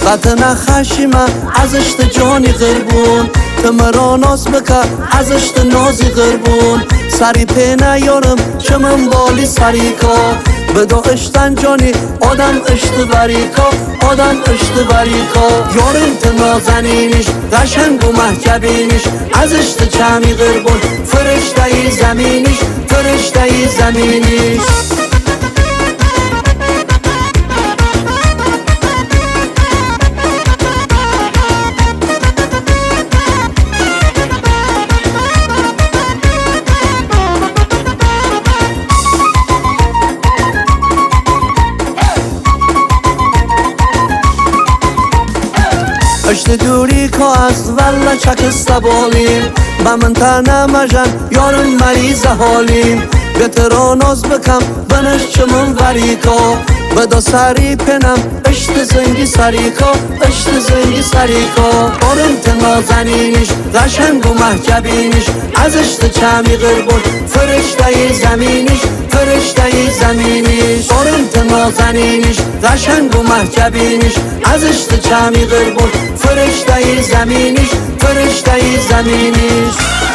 قطع خشیمه ازشت جانی غربون تمرا ناز بکه ازشت نازی غربون سری پی نیارم چمن بالی سری کا بدو اشتن جانی آدم اشتبری کا آدم اشتبری کا یارم تنازنینش قشنگ و محجبینش ازشت چمی غربون فرشته زمینش فرشته زمینش اشت دوری که از وله چکست بالیم با من تنه مجن یارم مریض حالیم بهتر ناز بکم بنش چمون وریکا بدا سری پنم اشت زنگی سریکا اشت زنگی سریکا بارم تنازنینش قشنگ و محجبینش از اشت چمی غربون فرشته زمینش فرشته زمینش بارم تنازنینش قشنگ و محجبینش از اشت چمی غربون فرشته زمینش فرشته زمینش